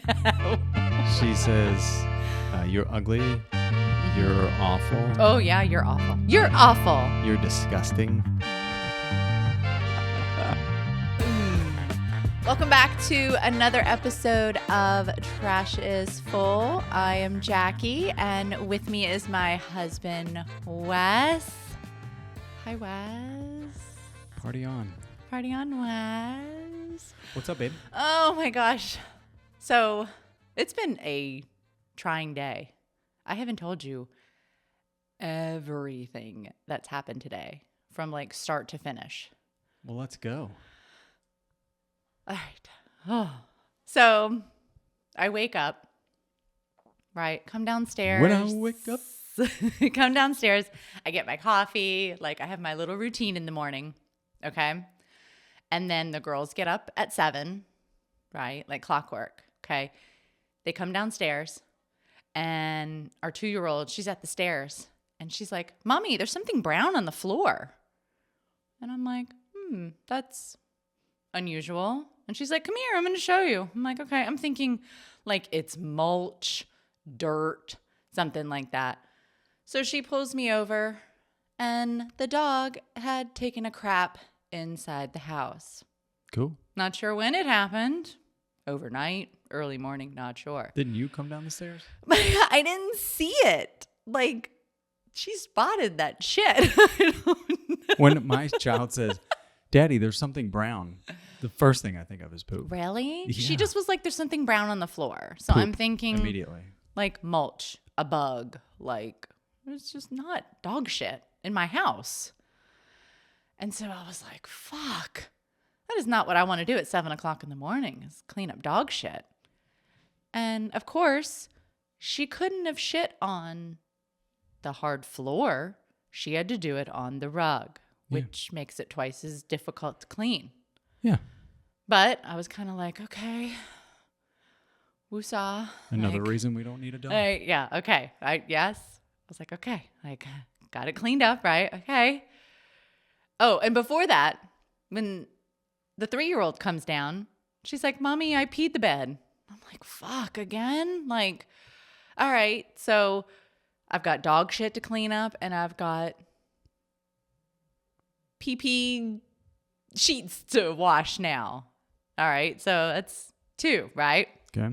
She says, you're ugly. You're awful. Oh, yeah, you're awful. You're awful. You're disgusting. Welcome back to another episode of Trash is Full. I am Jackie, and with me is my husband, Wes. Hi, Wes. Party on. Party on, Wes. What's up, babe? Oh, my gosh. So, it's been a trying day. I haven't told you everything that's happened today from like start to finish. Well, let's go. All right. Oh. So I wake up, right? Come downstairs. When I wake up. Come downstairs. I get my coffee. Like I have my little routine in the morning. Okay. And then the girls get up at 7, right? Like clockwork. Okay. They come downstairs and our 2-year-old, she's at the stairs and she's like, Mommy, there's something brown on the floor. And I'm like, that's unusual. And she's like, come here, I'm going to show you. I'm like, okay. I'm thinking like it's mulch, dirt, something like that. So she pulls me over and the dog had taken a crap inside the house. Cool. Not sure when it happened. Overnight, early morning, not sure. Didn't you come down the stairs? I didn't see it. Like, she spotted that shit. I don't know. When my child says, Daddy, there's something brown, the first thing I think of is poop. Really? Yeah. She just was like, there's something brown on the floor. So Poop I'm thinking immediately. like mulch, a bug. Like, it's just not dog shit in my house. And so I was like, fuck. That is not what I want to do at 7 o'clock in the morning is clean up dog shit. And of course, she couldn't have shit on the hard floor. She had to do it on the rug, which makes it twice as difficult to clean. Yeah. But I was kind of like, okay, woosah. Another like, reason we don't need a dog. yeah, okay. Yes. I was like, okay, like got it cleaned up, right? Okay. Oh, and before that, when the 3-year-old comes down, she's like, Mommy, I peed the bed. I'm like, fuck, again? Like, all right. So I've got dog shit to clean up and I've got pee sheets to wash now. All right. So that's 2, right? Okay.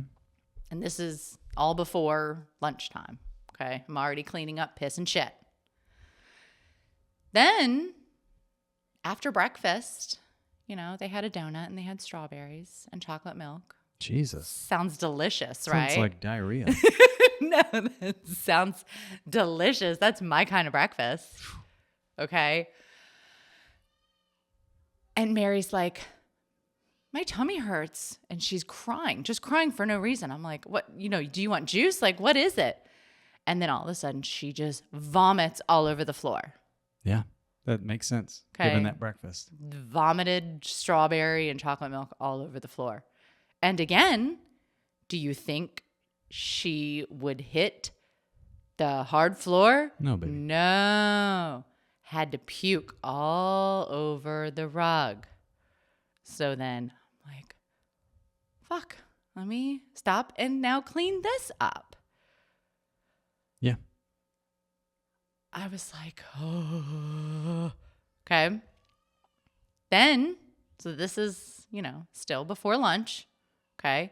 And this is all before lunchtime. Okay. I'm already cleaning up piss and shit. Then after breakfast, you know, they had a donut and they had strawberries and chocolate milk. Jesus. Sounds delicious, right? Sounds like diarrhea. No, that sounds delicious. That's my kind of breakfast. Okay. And Mary's like, my tummy hurts. And she's crying, just crying for no reason. I'm like, what, you know, do you want juice? Like, what is it? And then all of a sudden she just vomits all over the floor. Yeah. That makes sense, Okay. given that breakfast. Vomited strawberry and chocolate milk all over the floor. And again, do you think she would hit the hard floor? No, baby. No. Had to puke all over the rug. So then I'm like, fuck, let me stop and now clean this up. Yeah. I was like, oh, okay. Then, so this is, you know, still before lunch, okay.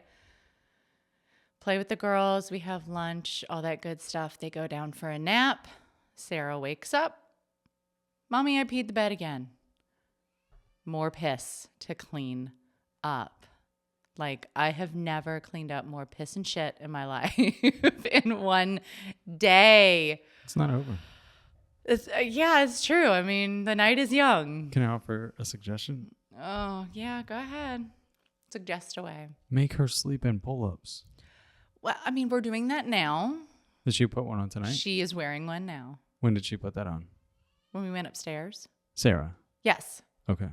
Play with the girls. We have lunch, all that good stuff. They go down for a nap. Sarah wakes up. Mommy, I peed the bed again. More piss to clean up. Like, I have never cleaned up more piss and shit in my life in one day. It's not over. Yeah, it's true. I mean, the night is young. Can I offer a suggestion? Oh, yeah, go ahead. Suggest away. Make her sleep in pull-ups. Well, I mean, we're doing that now. Did she put one on tonight? She is wearing one now. When did she put that on? When we went upstairs. Sarah. Yes. Okay.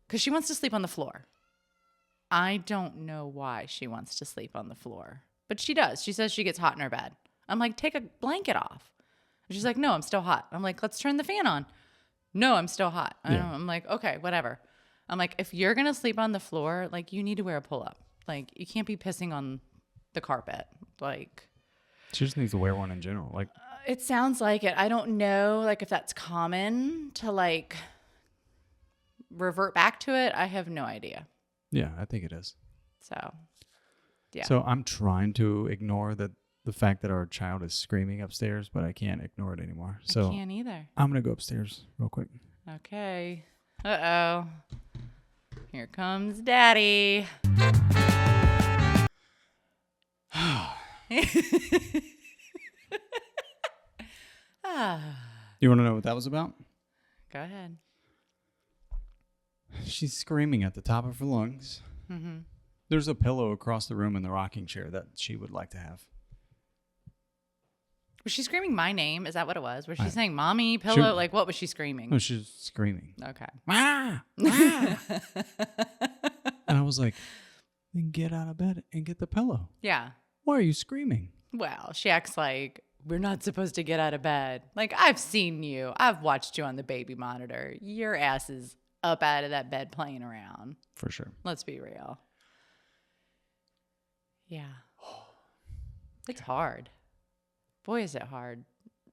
Because she wants to sleep on the floor. I don't know why she wants to sleep on the floor, but she does. She says she gets hot in her bed. I'm like, take a blanket off. And she's like, no, I'm still hot. I'm like, let's turn the fan on. No, I'm still hot. Yeah. I'm like, okay, whatever. I'm like, if you're going to sleep on the floor, like you need to wear a pull-up. Like you can't be pissing on the carpet. Like, She just needs to wear one in general. Like, it sounds like it. I don't know, like, if that's common to, like, revert back to it. I have no idea. yeah, I think it is. So, yeah. So I'm trying to ignore the fact that our child is screaming upstairs, but I can't ignore it anymore. So I can't either. I'm going to go upstairs real quick. Okay. Uh-oh. Here comes Daddy. You want to know what that was about? Go ahead. She's screaming at the top of her lungs. Mm-hmm. There's a pillow across the room in the rocking chair that she would like to have. Was she screaming my name? Is that what it was? Was she saying mommy, pillow? Like, what was she screaming? No, she's screaming. Okay. Ah, ah. And I was like, then get out of bed and get the pillow. Yeah. Why are you screaming? Well, she acts like we're not supposed to get out of bed. Like, I've seen you. I've watched you on the baby monitor. Your ass is up out of that bed playing around. For sure. Let's be real. Yeah. It's hard. Boy, is it hard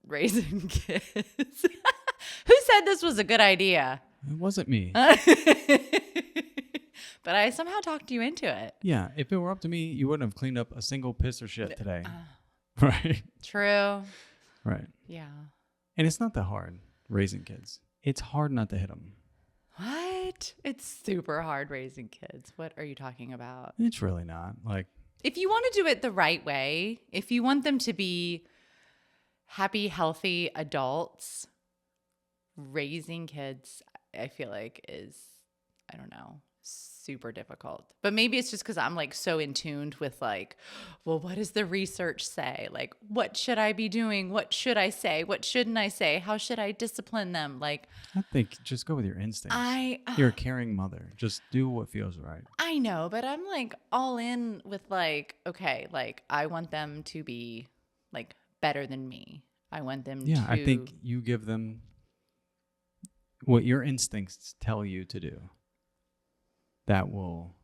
raising kids. Who said this was a good idea? It wasn't me. But I somehow talked you into it. Yeah, if it were up to me, you wouldn't have cleaned up a single piss or shit today. Right? True. Right. Yeah. And it's not that hard raising kids. It's hard not to hit them. What? It's super hard raising kids. What are you talking about? It's really not. Like, if you want to do it the right way, if you want them to be happy, healthy adults, raising kids, I feel like is, I don't know, super difficult. But maybe it's just because I'm like so in tuned with like, well, what does the research say? Like, what should I be doing? What should I say? What shouldn't I say? How should I discipline them? Like, I think just go with your instincts. You're a caring mother. Just do what feels right. I know, but I'm like all in with like, okay, like I want them to be like better than me. I want them to. Yeah, I think you give them what your instincts tell you to do. That will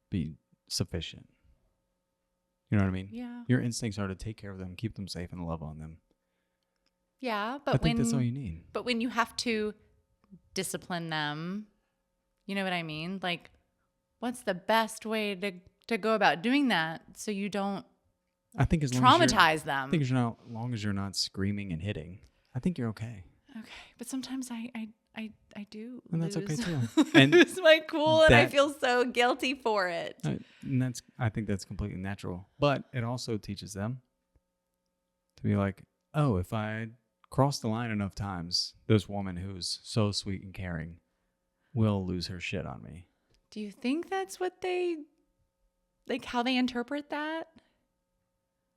be sufficient. You know what I mean? Yeah. Your instincts are to take care of them, keep them safe, and love on them. Yeah, but I think that's all you need. But when you have to discipline them, you know what I mean? Like, what's the best way to go about doing that so you don't traumatize them? I think as long as you're not screaming and hitting, I think you're okay. Okay, but sometimes I do, and that's lose, okay too. And lose my cool, and I feel so guilty for it. And I think that's completely natural. But it also teaches them to be like, oh, if I cross the line enough times, this woman who's so sweet and caring will lose her shit on me. Do you think that's what they like? How they interpret that?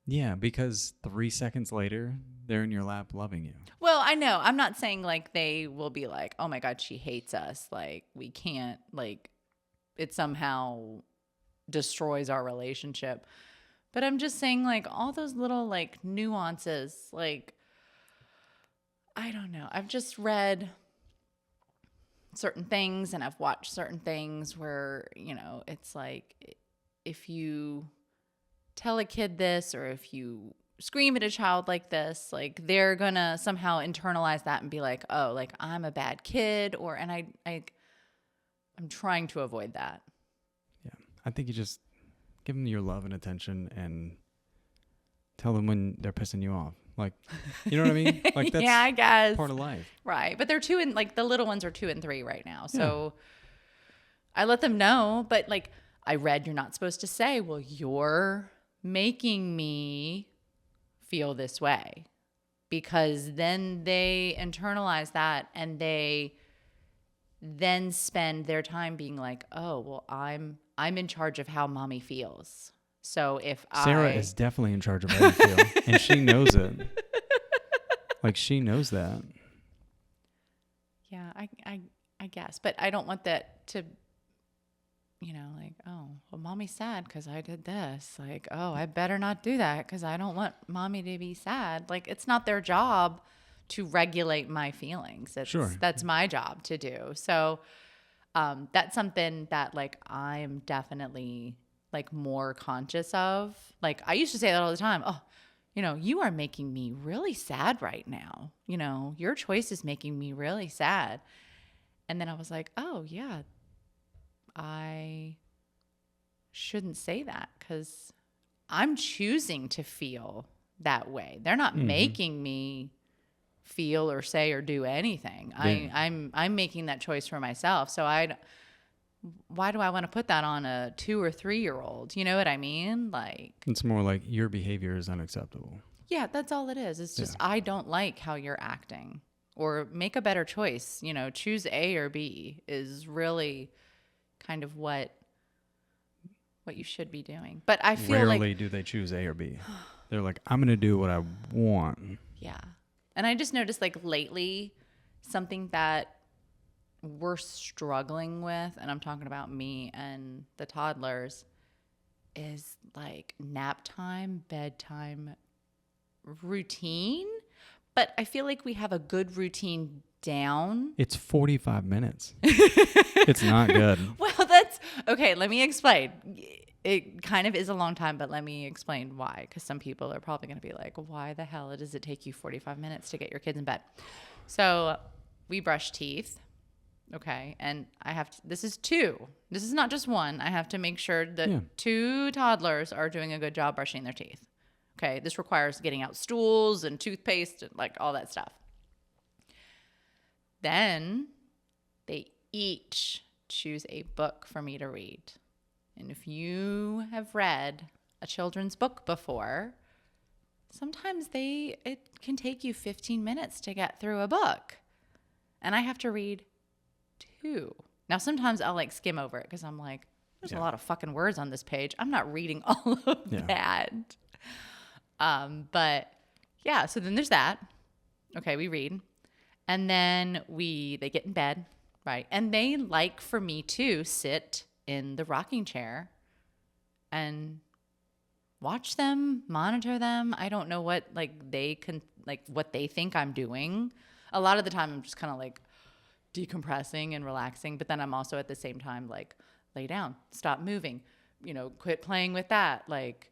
Yeah, because 3 seconds later, they're in your lap loving you. Well, I know. I'm not saying like they will be like, oh my God, she hates us. Like we can't, like it somehow destroys our relationship. But I'm just saying like all those little like nuances, like, I don't know. I've just read certain things and I've watched certain things where, you know, it's like if you tell a kid this or if you scream at a child like this, like they're gonna somehow internalize that and be like, oh, like I'm a bad kid, or and I'm trying to avoid that. Yeah, I think you just give them your love and attention and tell them when they're pissing you off. Like, you know what I mean? Like that's yeah, I guess part of life, right? But they're 2 and like the little ones are 2 and 3 right now, so I let them know. But like I read, you're not supposed to say, well, you're making me feel this way, because then they internalize that and they then spend their time being like, oh, well, I'm in charge of how mommy feels. So if Sarah is definitely in charge of how you feel, and she knows it. Like she knows that. Yeah, I guess, but I don't want that to, you know, like, oh, well, mommy's sad because I did this. Like, oh, I better not do that because I don't want mommy to be sad. Like, it's not their job to regulate my feelings. That's my job to do. So that's something that, like, I'm definitely like more conscious of. Like I used to say that all the time. Oh, you are making me really sad right now. Your choice is making me really sad. And then I was like, oh yeah, I shouldn't say that because I'm choosing to feel that way. They're not making me feel or say or do anything. Yeah. I'm making that choice for myself. So why do I want to put that on a 2 or 3 year old? You know what I mean? Like, It's more like your behavior is unacceptable. yeah, that's all it is. It's just, I don't like how you're acting, or make a better choice. Choose A or B is really kind of what you should be doing. But I feel Rarely do they choose A or B. They're like, I'm going to do what I want. Yeah. And I just noticed like lately something that we're struggling with, and I'm talking about me and the toddlers, is like nap time, bedtime routine. But I feel like we have a good routine down. It's 45 minutes. It's not good. Well, that's okay. Let me explain. It kind of is a long time, but let me explain why. Because some people are probably going to be like, why the hell does it take you 45 minutes to get your kids in bed? So we brush teeth. Okay. And this is 2. This is not just 1. I have to make sure that 2 toddlers are doing a good job brushing their teeth. Okay. This requires getting out stools and toothpaste and like all that stuff. Then they each choose a book for me to read. And if you have read a children's book before, sometimes it can take you 15 minutes to get through a book. And I have to read 2. Now, sometimes I'll like skim over it because I'm like, there's a lot of fucking words on this page. I'm not reading all of that. But yeah, so then there's that. Okay, we read. And then they get in bed, right? And they like for me to sit in the rocking chair and watch them, monitor them. I don't know what what they think I'm doing. A lot of the time I'm just kind of like decompressing and relaxing, but then I'm also at the same time like, lay down, stop moving, quit playing with that. Like,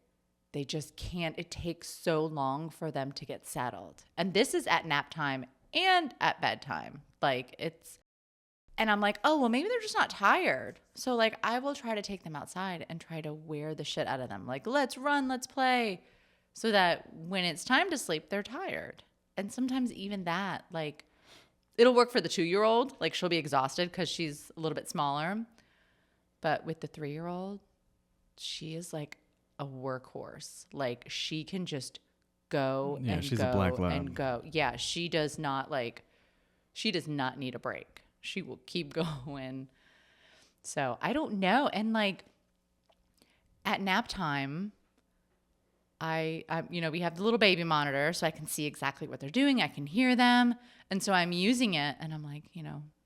they just can't. It takes so long for them to get settled. And this is at nap time and at bedtime. And I'm like, oh, well, maybe they're just not tired. So like, I will try to take them outside and try to wear the shit out of them. Like, let's run, let's play, so that when it's time to sleep, they're tired. And sometimes even that, like, it'll work for the 2-year-old. Like, she'll be exhausted because she's a little bit smaller. But with the 3-year-old, she is like a workhorse. Like, she can just go and she's go a black lab. and go. Yeah, she does not need a break. She will keep going. So I don't know. And like at nap time, I we have the little baby monitor so I can see exactly what they're doing. I can hear them. And so I'm using it and I'm like,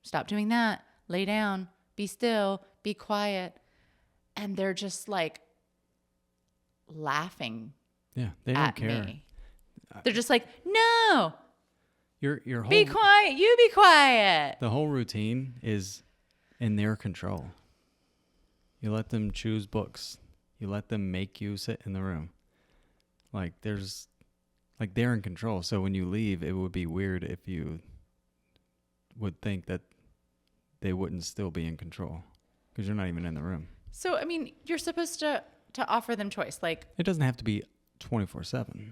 stop doing that. Lay down, be still, be quiet. And they're just like laughing. Yeah, they don't at care. Me. They're just like, no. Your whole Be quiet. You be quiet. The whole routine is in their control. You let them choose books. You let them make you sit in the room. Like they're in control. So when you leave, it would be weird if you would think that they wouldn't still be in control because you're not even in the room. So, I mean, you're supposed to offer them choice. Like, it doesn't have to be 24/7.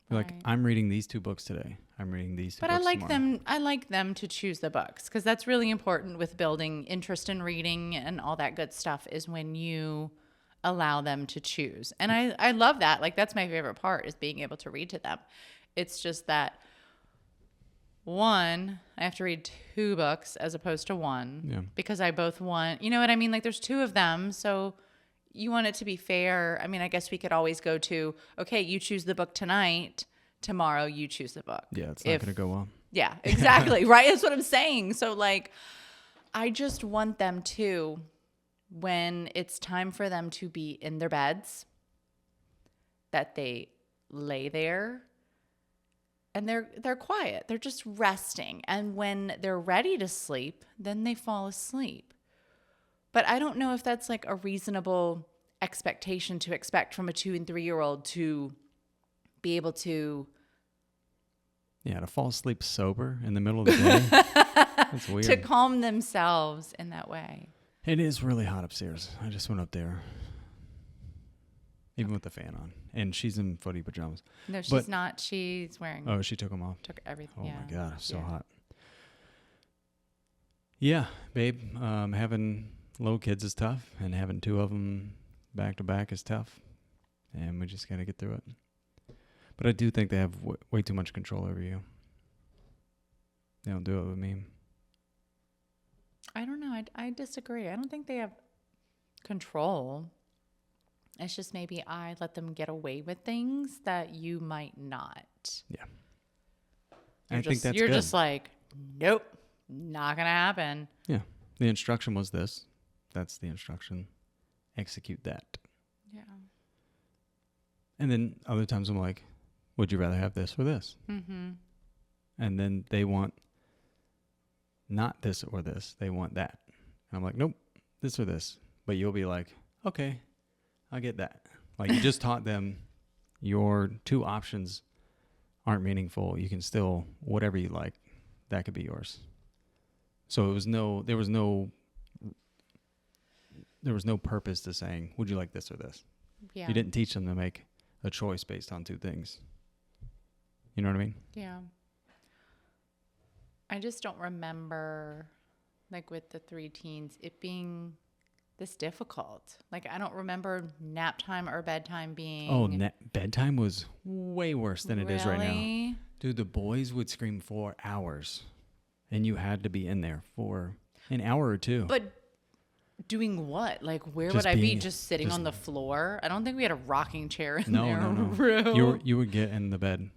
You're like, I'm reading these 2 books today. I'm reading these 2 books tomorrow. I like them to choose the books because that's really important with building interest in reading and all that good stuff is when you allow them to choose. And I love that. Like, that's my favorite part is being able to read to them. It's just that I have to read 2 books as opposed to 1 because I both want, you know what I mean? Like, there's 2 of them. So you want it to be fair. I mean, I guess we could always go to, okay, you choose the book tonight. Tomorrow you choose the book. Yeah, it's not going to go well. Yeah, exactly. Right? That's what I'm saying. So like, I just want them to, when it's time for them to be in their beds, that they lay there and they're quiet. They're just resting. And when they're ready to sleep, then they fall asleep. But I don't know if that's like a reasonable expectation to expect from a 2 and 3-year-old to be able to To fall asleep sober in the middle of the day. That's weird. to calm themselves in that way. It is really hot upstairs. I just went up there. Even with the fan on. And she's in footy pajamas. No, she's not. She's wearing. Oh, she took them off. Took everything. Oh yeah. my God, it's so hot. Yeah, babe. Having little kids is tough, and having 2 of them back to back is tough. And we just got to get through it. But I do think they have way too much control over you. They don't do it with me. I don't know. I disagree. I don't think they have control. It's just maybe I let them get away with things that you might not. Yeah. I think that's You're good. just like, nope, not going to happen. Yeah. The instruction was this. That's the instruction. Execute that. Yeah. And then other times I'm like, would you rather have this or this? Mm-hmm. And then they want not this or this. They want that. And I'm like, nope, this or this. But you'll be like, okay, I'll get that. Like you just taught them your 2 options aren't meaningful. You can still, whatever you like, that could be yours. So there was no purpose to saying, would you like this or this? Yeah. You didn't teach them to make a choice based on 2 things. You know what I mean? Yeah. I just don't remember, like with the 3 teens, it being this difficult. Like I don't remember nap time or bedtime being. Oh, bedtime was way worse than it is right now. Really? Dude, the boys would scream for hours, and you had to be in there for an hour or 2. But doing what? Like where Just would I be? being- Just sitting just- on the floor? I don't think we had a rocking chair in No, their no, no. room. You would get in the bed.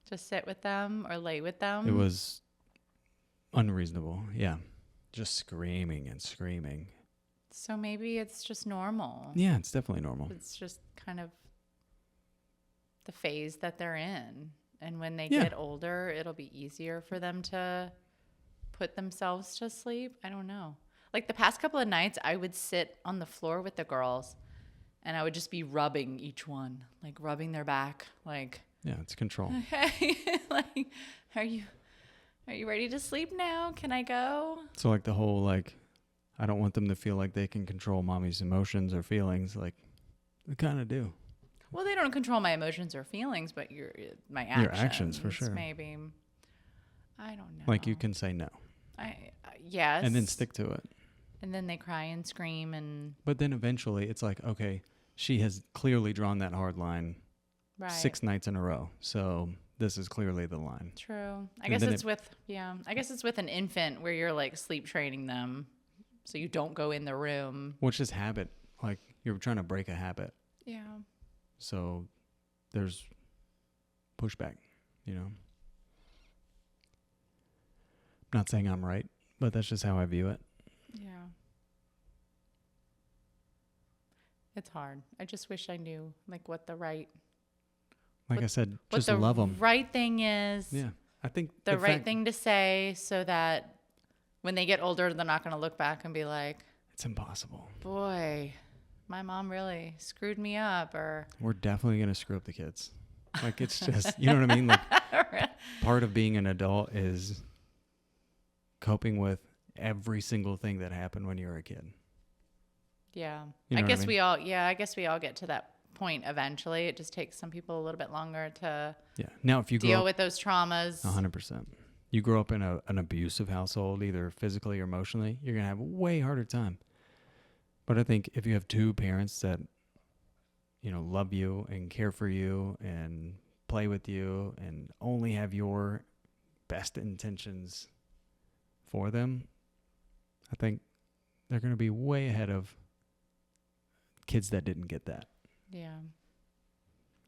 Just sit with them or lay with them. It was unreasonable. Yeah. Just screaming and screaming. So maybe it's just normal. Yeah, it's definitely normal. It's just kind of the phase that they're in. And when they Yeah. get older, it'll be easier for them to put themselves to sleep. I don't know. Like the past couple of nights, I would sit on the floor with the girls and I would just be rubbing each one, like rubbing their back, like, Yeah, it's control. hey, like, are you ready to sleep now? Can I go? So like the whole like, I don't want them to feel like they can control mommy's emotions or feelings. Like, they kind of do. Well, they don't control my emotions or feelings, but my actions. Your actions, for sure. Maybe. I don't know. Like you can say no. Yes. And then stick to it. And then they cry and scream and. But then eventually it's like, okay, she has clearly drawn that hard line Right. 6 nights in a row. So this is clearly the line. True. I And guess then it's with an infant where you're like sleep training them so you don't go in the room. Which is habit. Like you're trying to break a habit. Yeah. So there's pushback, you know. Not saying I'm right, but that's just how I view it. Yeah. It's hard. I just wish I knew like what the right Like I said, what just the love them. right thing is. Yeah. I think The right thing to say so that when they get older, they're not going to look back and be like, It's impossible. boy, my mom really screwed me up or We're definitely going to screw up the kids. Like it's just, you know what I mean? Like part of being an adult is coping with every single thing that happened when you were a kid. yeah. You know I what I guess mean? I guess we all get to that point eventually. It just takes some people a little bit longer to Yeah. Now, if you grow deal up with those traumas. 100%, you grow up in an abusive household, either physically or emotionally, you're going to have a way harder time. But I think if you have 2 parents that, you know, love you and care for you and play with you and only have your best intentions for them, I think they're going to be way ahead of kids that didn't get that. Yeah.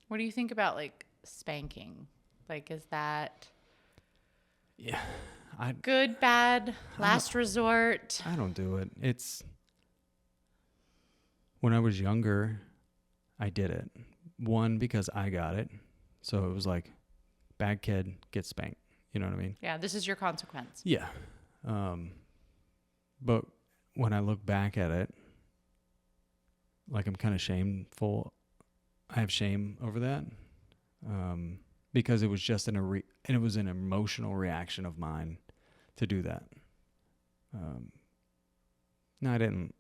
What do you think about like spanking? Like, is that Yeah. good, bad, last resort? I don't do it. It's when I was younger, I did it. One, because I got it. So it was like, bad kid, get spanked. You know what I mean? Yeah, this is your consequence. Yeah. But when I look back at it, like I'm kind of shameful. I have shame over that. Because it was just and it was an emotional reaction of mine to do that. No, I didn't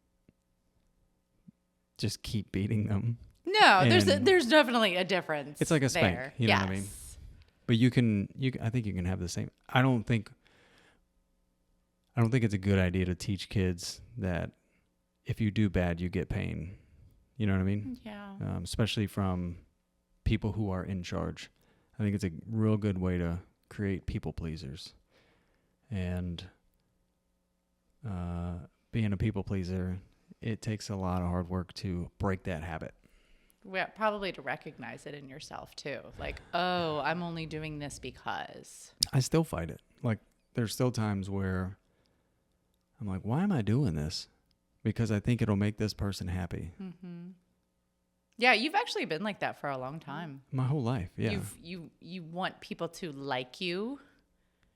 just keep beating them. No, there's definitely a difference. It's like a spank, there. you know what I mean? But you can I think you can have the same. I don't think it's a good idea to teach kids that if you do bad, you get pain. You know what I mean? Yeah. Especially from people who are in charge. I think it's a real good way to create people pleasers. And being a people pleaser, it takes a lot of hard work to break that habit. Well, probably to recognize it in yourself too. Like, oh, I'm only doing this because. I still fight it. Like, there's still times where I'm like, why am I doing this? Because I think it'll make this person happy. Mm-hmm. Yeah, you've actually been like that for a long time. My whole life, yeah. You want people to like you.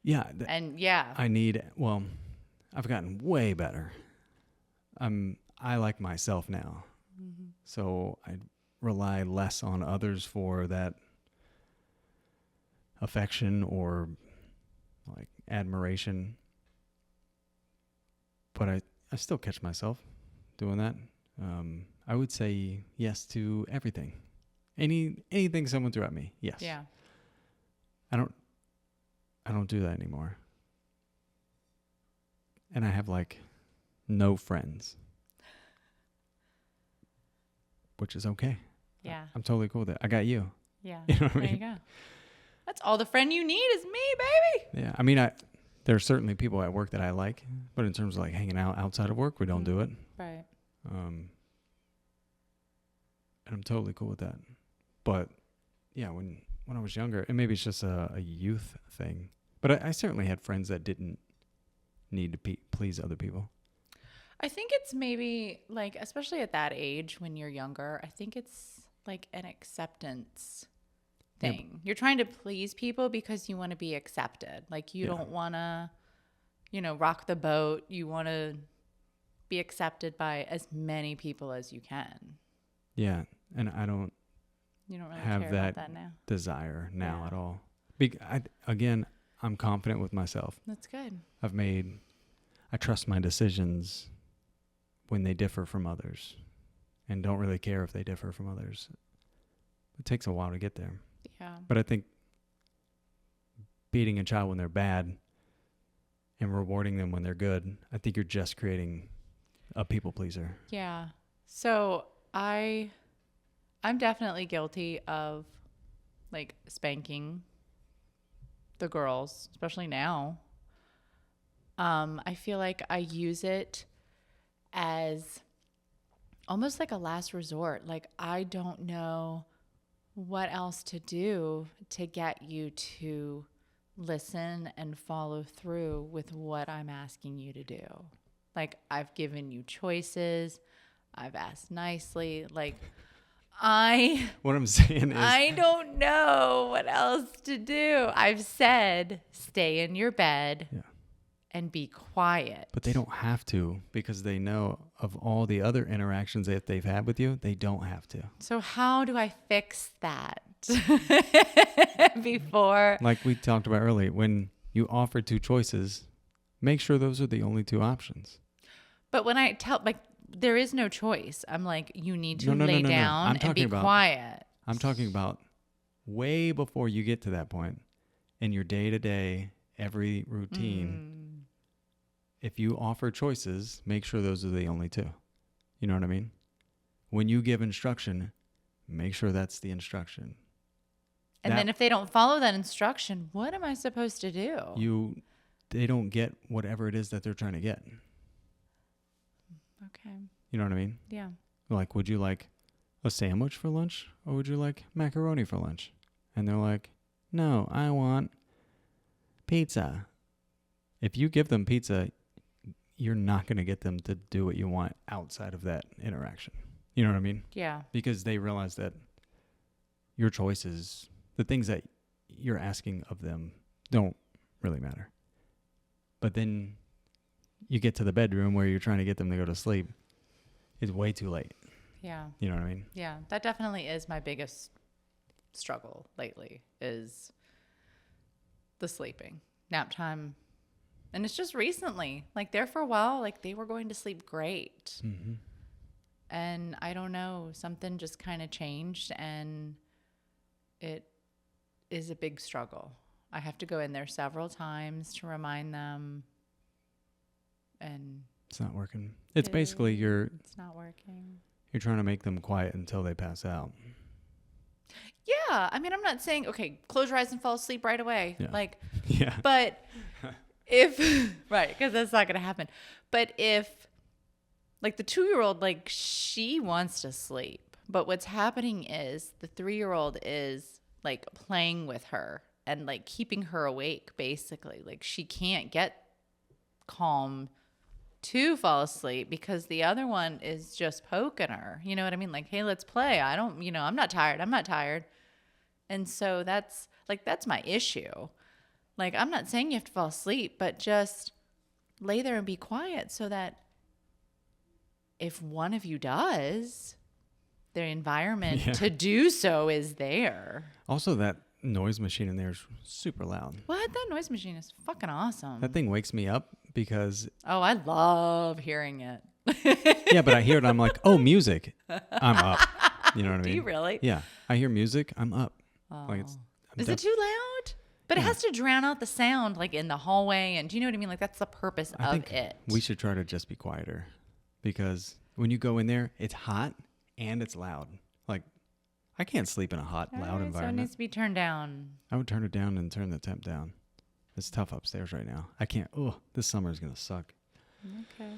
Yeah. And yeah. I've gotten way better. I like myself now. Mm-hmm. So I rely less on others for that affection or like admiration. But I still catch myself doing that. I would say yes to everything. Anything someone threw at me, yes. Yeah. I don't do that anymore. And I have like no friends. Which is okay. Yeah. I'm totally cool with it. I got you. Yeah. You know what I mean? There you go. That's all the friend you need is me, baby. Yeah. I mean, there are certainly people at work that I like, but in terms of like hanging out outside of work, we don't do it. Right. And I'm totally cool with that. But yeah, when I was younger, and maybe it's just a youth thing, but I certainly had friends that didn't need to please other people. I think it's maybe like, especially at that age when you're younger, I think it's like an acceptance thing. Yep. You're trying to please people because you want to be accepted. Like you don't want to, rock the boat. You want to be accepted by as many people as you can. Yeah. And I don't You don't really have care that, about that now. desire now at all. I'm confident with myself. That's good. I trust my decisions when they differ from others and don't really care if they differ from others. It takes a while to get there. Yeah. But I think beating a child when they're bad and rewarding them when they're good, I think you're just creating a people pleaser. Yeah. So I'm definitely guilty of like spanking the girls, especially now. I feel like I use it as almost like a last resort. Like I don't know what else to do to get you to listen and follow through with what I'm asking you to do. Like I've given you choices. I've asked nicely. Like what I'm saying is I don't know what else to do. I've said stay in your bed. Yeah. And be quiet. But they don't have to because they know of all the other interactions that they've had with you, they don't have to. So how do I fix that before? Like we talked about earlier, when you offer two choices, make sure those are the only two options. But when I tell, like, there is no choice. I'm like, you need to lay No. down and be quiet. I'm talking about way before you get to that point in your day-to-day, every routine. If you offer choices, make sure those are the only two. You know what I mean? When you give instruction, make sure that's the instruction. And then if they don't follow that instruction, what am I supposed to do? They don't get whatever it is that they're trying to get. Okay. You know what I mean? Yeah. Like, would you like a sandwich for lunch or would you like macaroni for lunch? And they're like, no, I want pizza. If you give them pizza, you're not going to get them to do what you want outside of that interaction. You know what I mean? Yeah. Because they realize that your choices, the things that you're asking of them, don't really matter. But then you get to the bedroom where you're trying to get them to go to sleep. It's way too late. Yeah. You know what I mean? Yeah. That definitely is my biggest struggle lately is the sleeping. Nap time. And it's just recently. Like there for a while, like they were going to sleep great. Mm-hmm. And I don't know, something just kind of changed and it is a big struggle. I have to go in there several times to remind them and It's not working. It's basically it's not working. you're trying to make them quiet until they pass out. Yeah, I mean, I'm not saying okay, close your eyes and fall asleep right away. Yeah. Like, Yeah. but if right, because that's not gonna happen. But if like the 2-year-old, like she wants to sleep, but what's happening is the 3-year-old is like playing with her and like keeping her awake, basically. Like she can't get calm to fall asleep because the other one is just poking her. You know what I mean? Like, hey, let's play. I don't, I'm not tired. I'm not tired. And so that's my issue. Like, I'm not saying you have to fall asleep, but just lay there and be quiet so that if one of you does, the environment to do so is there. Also, that noise machine in there is super loud. What? That noise machine is fucking awesome. That thing wakes me up because... Oh, I love hearing it. Yeah, but I hear it, I'm like, oh, music. I'm up. You know what I mean? Do you really? Yeah. I hear music, I'm up. Oh. Like Is it too loud? But it has to drown out the sound, like in the hallway. And do you know what I mean? Like that's the purpose I of think it. we should try to just be quieter because when you go in there, it's hot and it's loud. Like, I can't sleep in a hot, loud So it environment. needs to be turned down. I would turn it down and turn the temp down. It's tough upstairs right now. I can't. Oh, this summer is going to suck. Okay.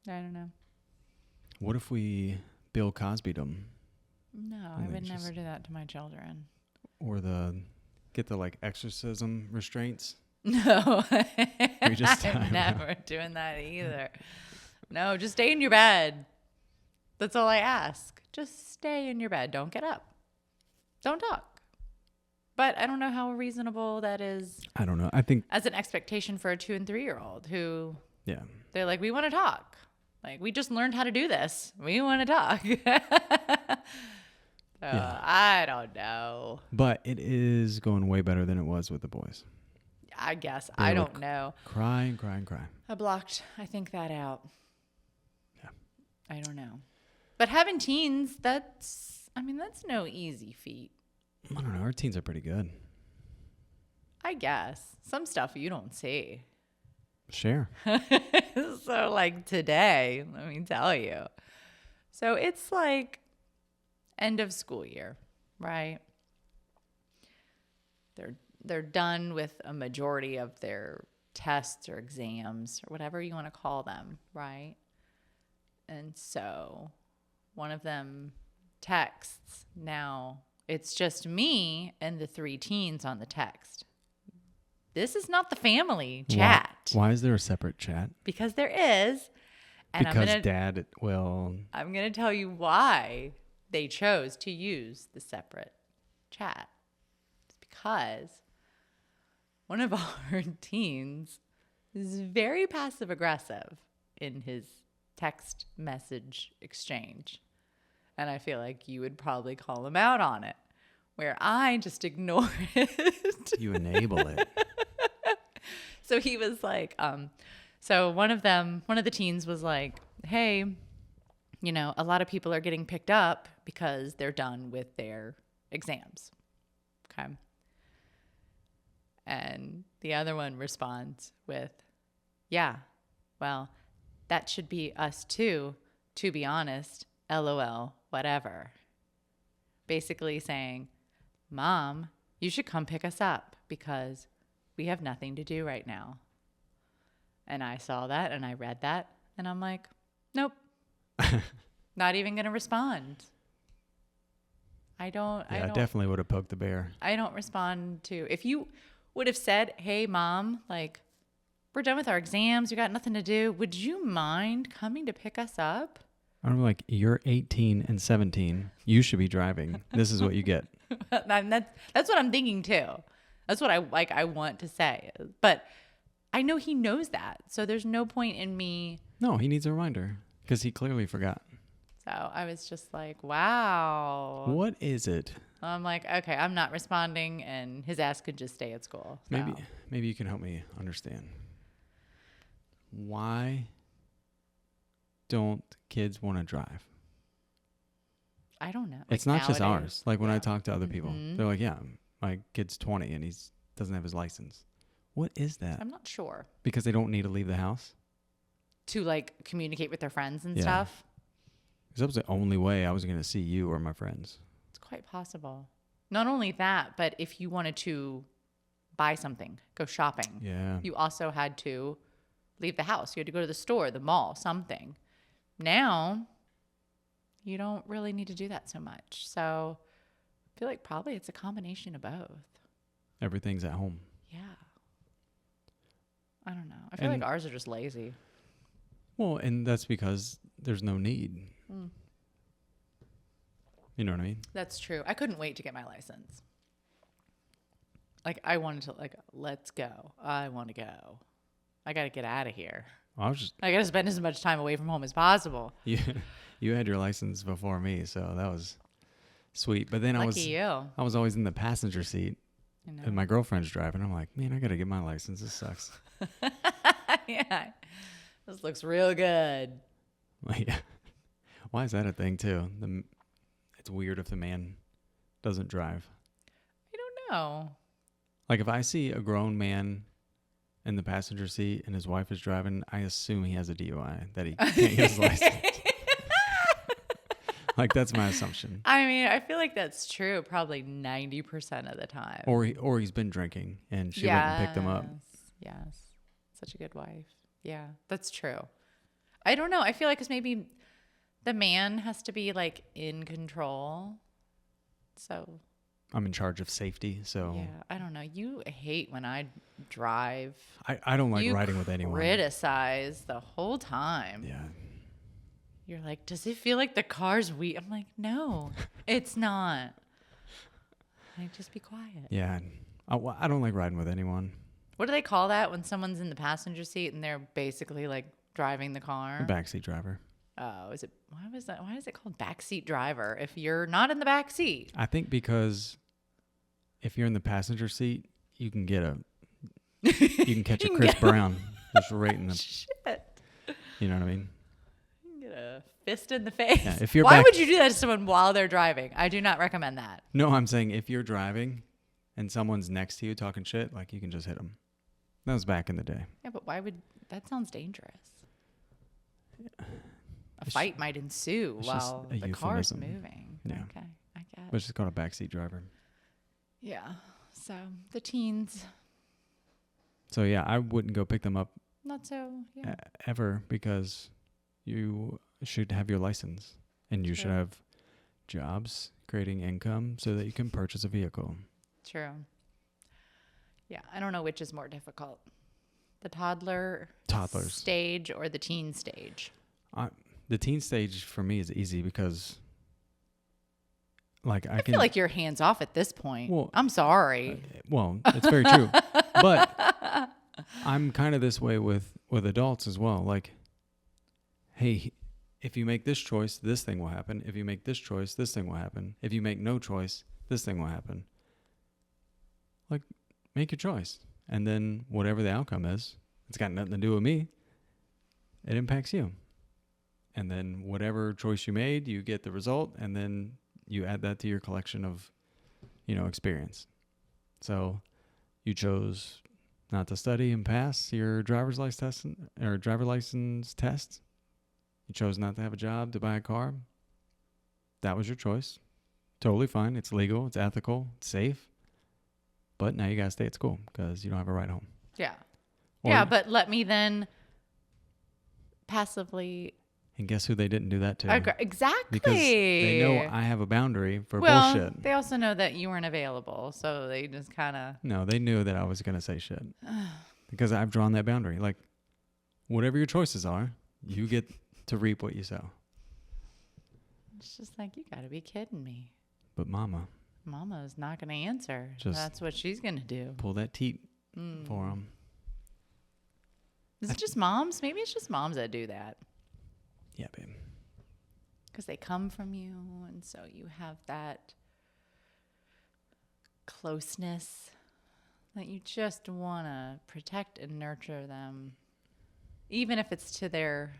I don't know. What if we Bill Cosby'd them? No, I I think would just- never do that to my children. Or get the like exorcism restraints? No, We just I'm time never doing that either. No, just stay in your bed. That's all I ask. Just stay in your bed. Don't get up. Don't talk. But I don't know how reasonable that is I don't know. I think, as an expectation for a 2 and 3-year-old who yeah. they're like, we want to talk. Like, we just learned how to do this. We want to talk. Yeah. I don't know. But it is going way better than it was with the boys. I guess. They I would don't know. Cry and cry and cry. I think that out. Yeah. I don't know. But having teens, that's no easy feat. I don't know. Our teens are pretty good. I guess. Some stuff you don't see. Share. So like today, let me tell you. So it's like end of school year, right? They're done with a majority of their tests or exams or whatever you want to call them, right? And so one of them texts, now it's just me and the 3 teens on the text. This is not the family chat. Why is there a separate chat? Because there is. And Because Dad will... I'm going to tell you why they chose to use the separate chat. It's because one of our teens is very passive aggressive in his text message exchange. And I feel like you would probably call him out on it, where I just ignore it. You enable it. So he was like, so one of the teens was like, hey, a lot of people are getting picked up because they're done with their exams. Okay. And the other one responds with, yeah, well, that should be us too, to be honest, LOL, whatever. Basically saying, Mom, you should come pick us up because we have nothing to do right now. And I saw that and I read that and I'm like, nope, not even going to respond. I definitely would have poked the bear. I don't respond to, if you would have said, hey Mom, like we're done with our exams. We got nothing to do. Would you mind coming to pick us up? I'm like, you're 18 and 17. You should be driving. This is what you get. That's what I'm thinking too. That's what I want to say. But I know he knows that. So there's no point in me. No, he needs a reminder because he clearly forgot. So I was just like, wow. What is it? I'm like, okay, I'm not responding, and his ass could just stay at school. So. Maybe you can help me understand. Why don't kids want to drive? I don't know. It's like not just nowadays. ours. Like when I talk to other people, Mhm. they're like, yeah, my kid's 20 and he's doesn't have his license. What is that? I'm not sure. Because they don't need to leave the house? To like communicate with their friends and Yeah. stuff. Because that was the only way I was going to see you or my friends. It's quite possible. Not only that, but if you wanted to buy something, go shopping, Yeah. you also had to leave the house. You had to go to the store, the mall, something. Now, you don't really need to do that so much. So I feel like probably it's a combination of both. Everything's at home. Yeah. I don't know. I feel like ours are just lazy. Well, and that's because there's no need. You know what I mean? That's true. I couldn't wait to get my license. Like I wanted to let's go. I want to go. I got to get out of here. I was just I got to spend as much time away from home as possible. you had your license before me, so that was sweet. But then Lucky you. I was always in the passenger seat, I know. and my girlfriend's driving. I'm like, man, I got to get my license. This sucks. Yeah. This looks real good. Like, why is that a thing too? It's weird if the man doesn't drive. I don't know. Like if I see a grown man in the passenger seat and his wife is driving, I assume he has a DUI, that he can't get his license. Like that's my assumption. I mean, I feel like that's true probably 90% of the time. Or he's been drinking and she went and picked him up. Yes. Such a good wife. Yeah, that's true. I don't know. I feel like it's maybe the man has to be like in control. So I'm in charge of safety, so yeah, I don't know. You hate when I drive. I don't like You riding with anyone. Criticize the whole time. Yeah. You're like, does it feel like the car's weak? I'm like, no, it's not. Like, just be quiet. Yeah. I don't like riding with anyone. What do they call that when someone's in the passenger seat and they're basically like driving the car? The backseat driver. Oh, is it? Why was that? Why is it called backseat driver if you're not in the back seat? I think because if you're in the passenger seat, you can get you can catch a Chris Brown just right in the. Shit. You know what I mean? You can get a fist in the face. Yeah, if you're Why back- would you do that to someone while they're driving? I do not recommend that. No, I'm saying if you're driving and someone's next to you talking shit, like you can just hit them. That was back in the day. Yeah, but why would that sounds dangerous? A fight might ensue it's while just a the car's euphemism. moving. Yeah. Okay, I get it. Let's just call it a backseat driver. Yeah. So the teens, So yeah, I wouldn't go pick them up not so. Yeah. ever because you should have your license and you should True. have jobs creating income so that you can purchase a vehicle. True. Yeah, I don't know which is more difficult, the toddlers stage or the teen stage. The teen stage for me is easy because, like, I feel like you're hands off at this point. Well, I'm sorry. Well, it's very true, but I'm kind of this way with adults as well. Like, hey, if you make this choice, this thing will happen. If you make this choice, this thing will happen. If you make no choice, this thing will happen. Like, make your choice. And then whatever the outcome is, it's got nothing to do with me. It impacts you. And then whatever choice you made, you get the result. And then you add that to your collection of, experience. So you chose not to study and pass your driver license test. You chose not to have a job, to buy a car. That was your choice. Totally fine. It's legal. It's ethical. It's safe. But now you got to stay at school because you don't have a ride home. Yeah. Or- Yeah, but let me then passively. And guess who they didn't do that to? Exactly. Because they know I have a boundary for well, bullshit. they also know that you weren't available, so they just kind of. No, they knew that I was going to say shit. Because I've drawn that boundary. Like, whatever your choices are, you get to reap what you sow. It's just like, you got to be kidding me. But mama, Mama's not going to answer. Just That's what she's going to do. pull that teat for them. Is it just moms? Maybe it's just moms that do that. Yeah, babe. because they come from you. And so you have that closeness that you just want to protect and nurture them, even if it's to their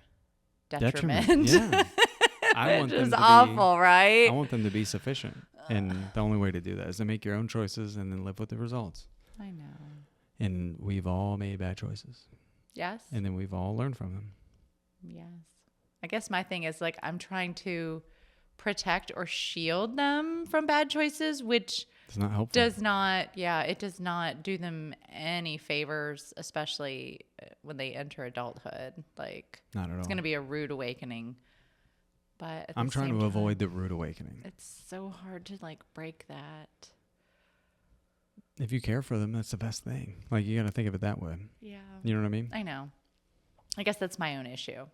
detriment. Yeah. I want Which them is to awful, be, right? I want them to be sufficient. And the only way to do that is to make your own choices and then live with the results. I know. And we've all made bad choices. Yes. And then we've all learned from them. Yes. I guess my thing is like I'm trying to protect or shield them from bad choices, which It's not helpful. it does not do them any favors, especially when they enter adulthood. Like, Not at all. it's going to be a rude awakening. But I'm trying to avoid the rude awakening. It's so hard to like break that. If you care for them, that's the best thing. Like, you got to think of it that way. Yeah. You know what I mean? I know. I guess that's my own issue.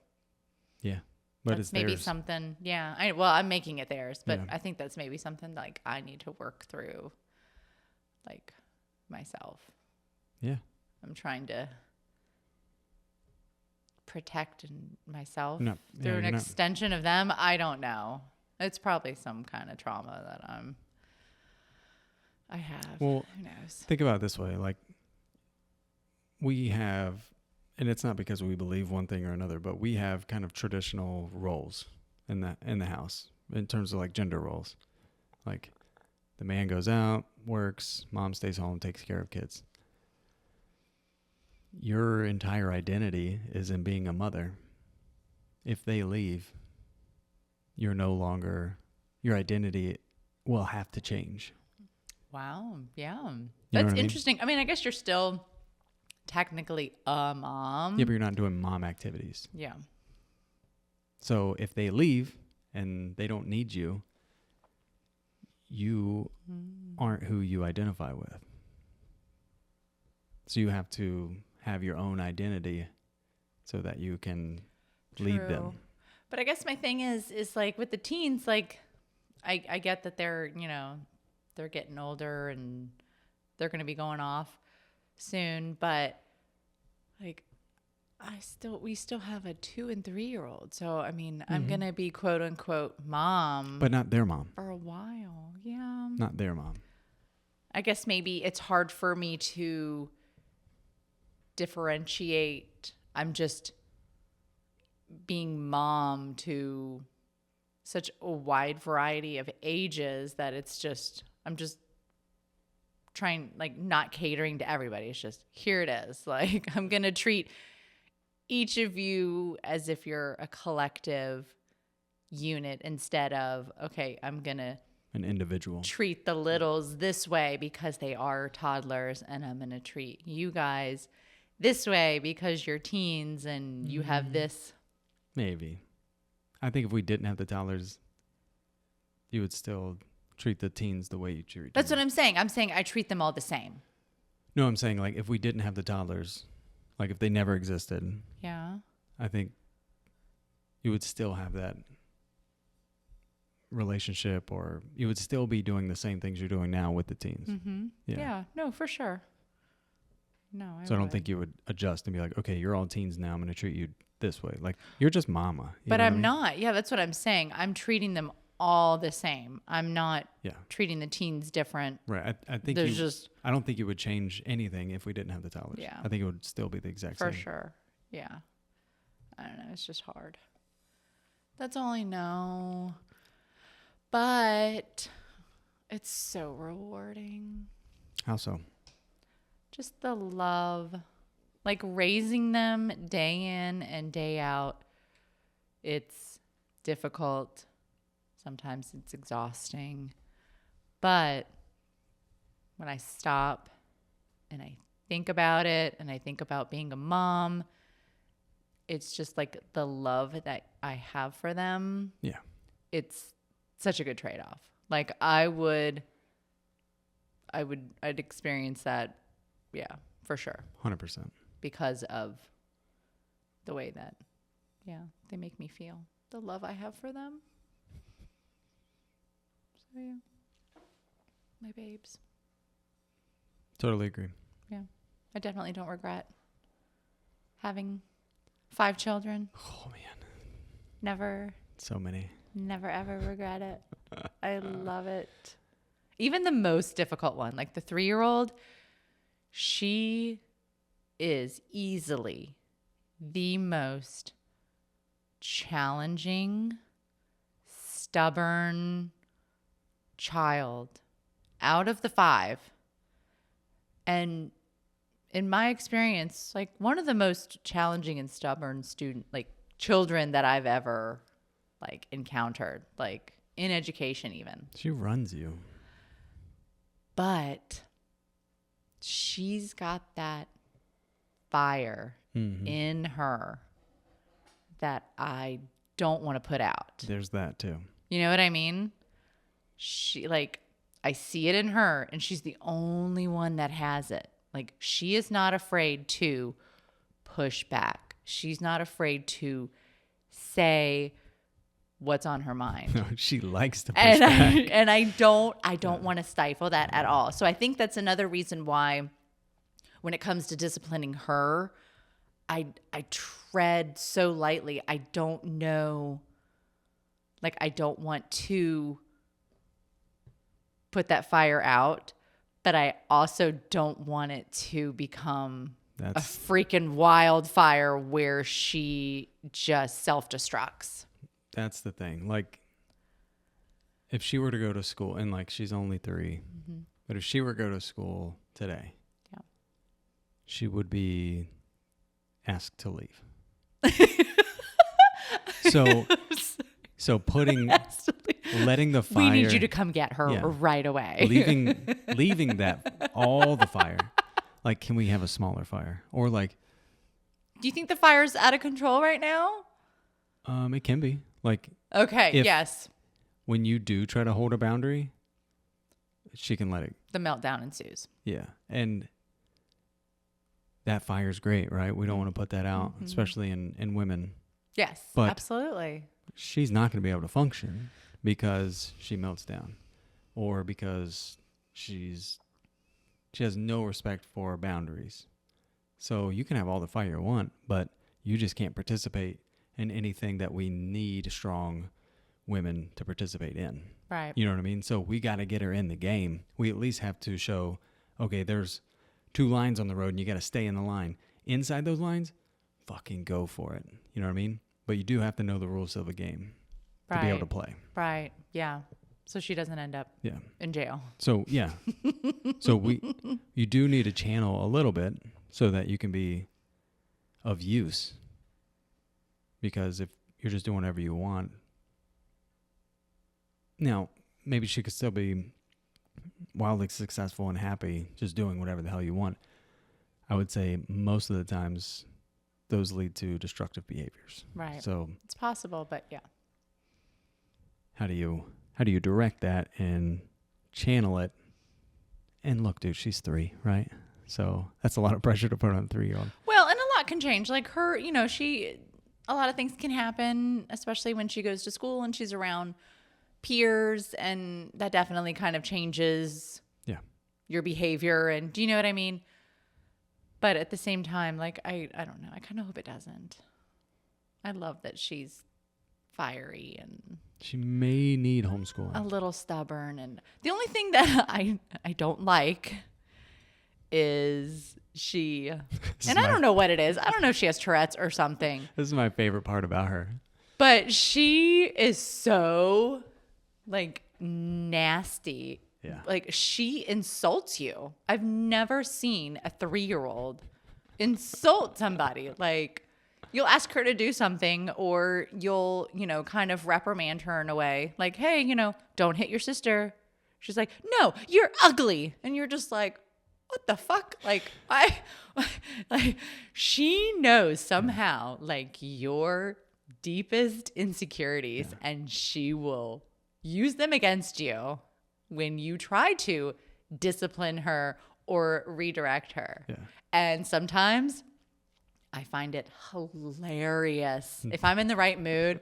Yeah. But That's it's maybe theirs. something. Yeah. I'm making it theirs, but Yeah. I think that's maybe something like I need to work through, like myself. Yeah. I'm trying to protect myself No, through yeah, an you're not. extension of them. I don't know. It's probably some kind of trauma that I have. Well, who knows? Think about it this way. Like, we have, and it's not because we believe one thing or another, but we have kind of traditional roles in the house in terms of like gender roles. Like, the man goes out, works, mom stays home, takes care of kids. Your entire identity is in being a mother. If they leave, you're no longer, your identity will have to change. Wow. Yeah. You know That's what I mean? interesting. I mean, I guess you're still technically a mom. Yeah, but you're not doing mom activities. Yeah. So if they leave and they don't need you, you aren't who you identify with. So you have to have your own identity so that you can lead them. True. But I guess my thing is like with the teens, like I get that they're, they're getting older and they're going to be going off soon, but like we still have a 2 and 3 year old. So, I mean, I'm going to be quote unquote mom. But not their mom. For a while. Yeah. Not their mom. I guess maybe it's hard for me to differentiate. I'm just being mom to such a wide variety of ages that I'm just trying, like, not catering to everybody. It's just, here it is. Like, I'm going to treat each of you as if you're a collective unit instead of, okay, I'm going to An individual. treat the littles this way because they are toddlers, and I'm going to treat you guys this way because you're teens and you have this. Maybe. I think if we didn't have the toddlers, you would still treat the teens the way you treat That's them. what I'm saying. I'm saying I treat them all the same. No, I'm saying, like, if we didn't have the toddlers, like if they never existed, Yeah. I think you would still have that relationship, or you would still be doing the same things you're doing now with the teens. Mm-hmm. Yeah. No, for sure. No, I don't think you would adjust and be like, okay, you're all teens now, I'm going to treat you this way. Like, you're just mama. But I'm not. Yeah, that's what I'm saying. I'm treating them all the same. I'm not treating the teens different. Right. I think I don't think you would change anything if we didn't have the toddlers. Yeah. I think it would still be the exact same. For sure. Yeah. I don't know. It's just hard. That's all I know. But it's so rewarding. How so? Just the love. Like raising them day in and day out. It's difficult. Sometimes it's exhausting. But when I stop and I think about it and I think about being a mom, it's just like the love that I have for them. Yeah. It's such a good trade-off. Like I'd experience that. Yeah, for sure. 100%. Because of the way that, they make me feel. The love I have for them. So, yeah. My babes. Totally agree. Yeah. I definitely don't regret having 5 children. Oh, man. Never. So many. Never ever regret it. I love it. Even the most difficult one, like the 3-year-old, she is easily the most challenging, stubborn child out of the 5. And in my experience, like one of the most challenging and stubborn children that I've ever like encountered, like in education even. She runs you. But she's got that fire in her that I don't want to put out. There's that too. You know what I mean? She like, I see it in her, and she's the only one that has it. Like, she is not afraid to push back. She's not afraid to say what's on her mind. No, she likes to push back. And I don't want to stifle that at all. So I think that's another reason why when it comes to disciplining her, I tread so lightly. I don't know, like, I don't want to put that fire out, but I also don't want it to become a freaking wildfire where she just self-destructs. That's the thing. Like, if she were to go to school, and like she's only 3, but if she were to go to school today, she would be asked to leave. So letting the fire. We need you to come get her right away. leaving that all the fire. Like, can we have a smaller fire? Or like, do you think the fire's out of control right now? It can be. Like, okay, yes. When you do try to hold a boundary, she can let it. The meltdown ensues. Yeah, and that fire's great, right? We don't want to put that out, especially in women. Yes, but absolutely. She's not going to be able to function because she melts down, or because she has no respect for boundaries. So you can have all the fire you want, but you just can't participate in anything that we need strong women to participate in. Right. You know what I mean? So we got to get her in the game. We at least have to show, okay, there's 2 lines on the road and you got to stay in the line. Inside those lines, fucking go for it. You know what I mean? But you do have to know the rules of the game to be able to play. Right. Yeah. So she doesn't end up in jail. So, yeah. You do need to channel a little bit so that you can be of use. Because if you're just doing whatever you want, now, maybe she could still be wildly successful and happy just doing whatever the hell you want. I would say most of the times those lead to destructive behaviors. Right. So it's possible, but yeah. How do you direct that and channel it? And look, dude, she's 3, right? So that's a lot of pressure to put on a 3-year-old. Well, and a lot can change. Like her, a lot of things can happen, especially when she goes to school and she's around peers, and that definitely kind of changes your behavior. And do you know what I mean? But at the same time, like, I don't know. I kind of hope it doesn't. I love that she's fiery and she may need homeschooling. A little stubborn. And the only thing that I don't like is she, and I don't know what it is. I don't know if she has Tourette's or something. This is my favorite part about her. But she is so, like, nasty. Yeah. Like, she insults you. I've never seen a 3-year-old insult somebody. Like, you'll ask her to do something, or you'll, kind of reprimand her in a way. Like, hey, don't hit your sister. She's like, no, you're ugly. And you're just like, what the fuck? Like, she knows somehow, like, your deepest insecurities, and she will use them against you when you try to discipline her or redirect her. Yeah. And sometimes I find it hilarious if I'm in the right mood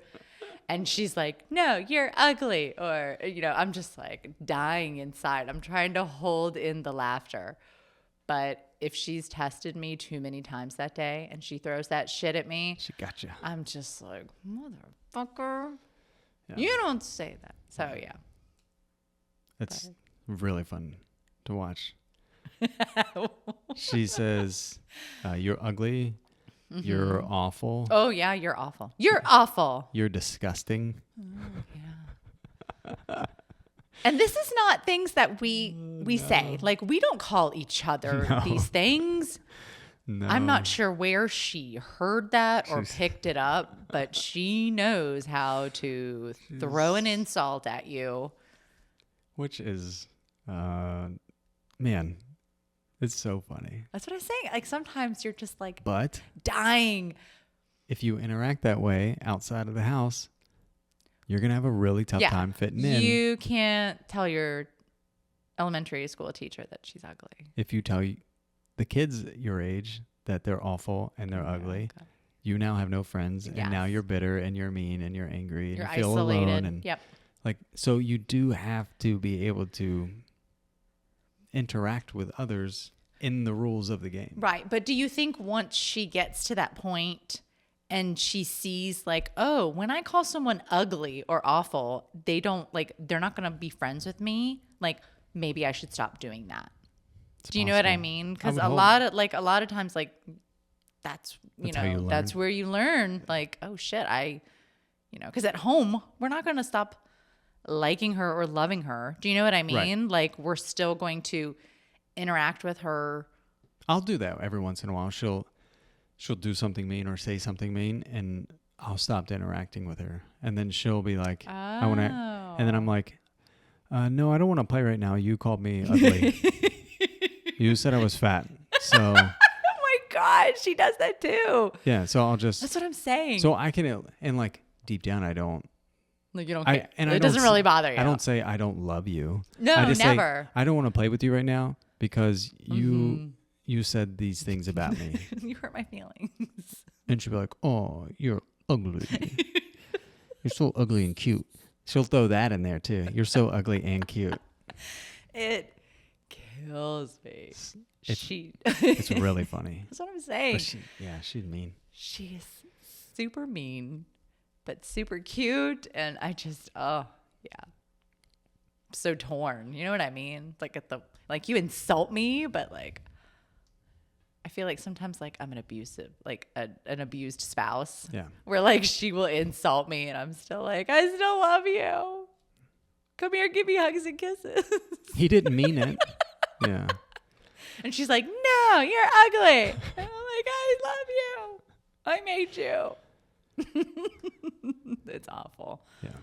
and she's like, no, you're ugly. Or, I'm just like dying inside. I'm trying to hold in the laughter. But if she's tested me too many times that day and she throws that shit at me, she got you. I'm just like, motherfucker. You don't say that. So yeah. It's really fun to watch. She says, "You're ugly. You're awful. Oh yeah, you're awful. You're awful. You're disgusting." Yeah. And this is not things that we say. Like, we don't call each other these things. No. I'm not sure where she heard that or picked it up, but she knows how to throw an insult at you. Which is, man, it's so funny. That's what I'm saying. Like, sometimes you're just like But dying. if you interact that way outside of the house, you're going to have a really tough time fitting in. You can't tell your elementary school teacher that she's ugly. If you tell the kids your age that they're awful and they're ugly, you now have no friends, and now you're bitter and you're mean and you're angry and you're you feel isolated. alone. And like, so you do have to be able to interact with others in the rules of the game. Right. But do you think once she gets to that point and she sees like, oh, when I call someone ugly or awful, they don't like, they're not going to be friends with me. Like, maybe I should stop doing that. Do you know what I mean? Because a lot of times, like, that's that's where you learn. Like, oh shit, because at home we're not going to stop liking her or loving her. Do you know what I mean? Right. Like, we're still going to interact with her. I'll do that every once in a while. She'll do something mean or say something mean, and I'll stop interacting with her, and then she'll be like, "I want to," and then I'm like, "No, I don't want to play right now. You called me ugly." You said I was fat, so. Oh my God, she does that too. Yeah, so I'll just. That's what I'm saying. So I can, and like deep down, I don't. Like, you don't care. And it doesn't really bother you. I don't say I don't love you. No, I just never. Say, I don't want to play with you right now because you said these things about me. You hurt my feelings. And she'll be like, "Oh, you're ugly. You're so ugly and cute." She'll throw that in there too. You're so ugly and cute. It kills me. It's really funny. That's what I'm saying. But she's mean. She is super mean, but super cute. And I just, I'm so torn. You know what I mean? Like you insult me, but like, I feel like sometimes like I'm an abusive, like an abused spouse. Yeah. Where like she will insult me and I'm still like, I still love you. Come here, give me hugs and kisses. He didn't mean it. Yeah. And she's like, no, you're ugly. And I'm like, I love you. I made you. It's awful. Yeah.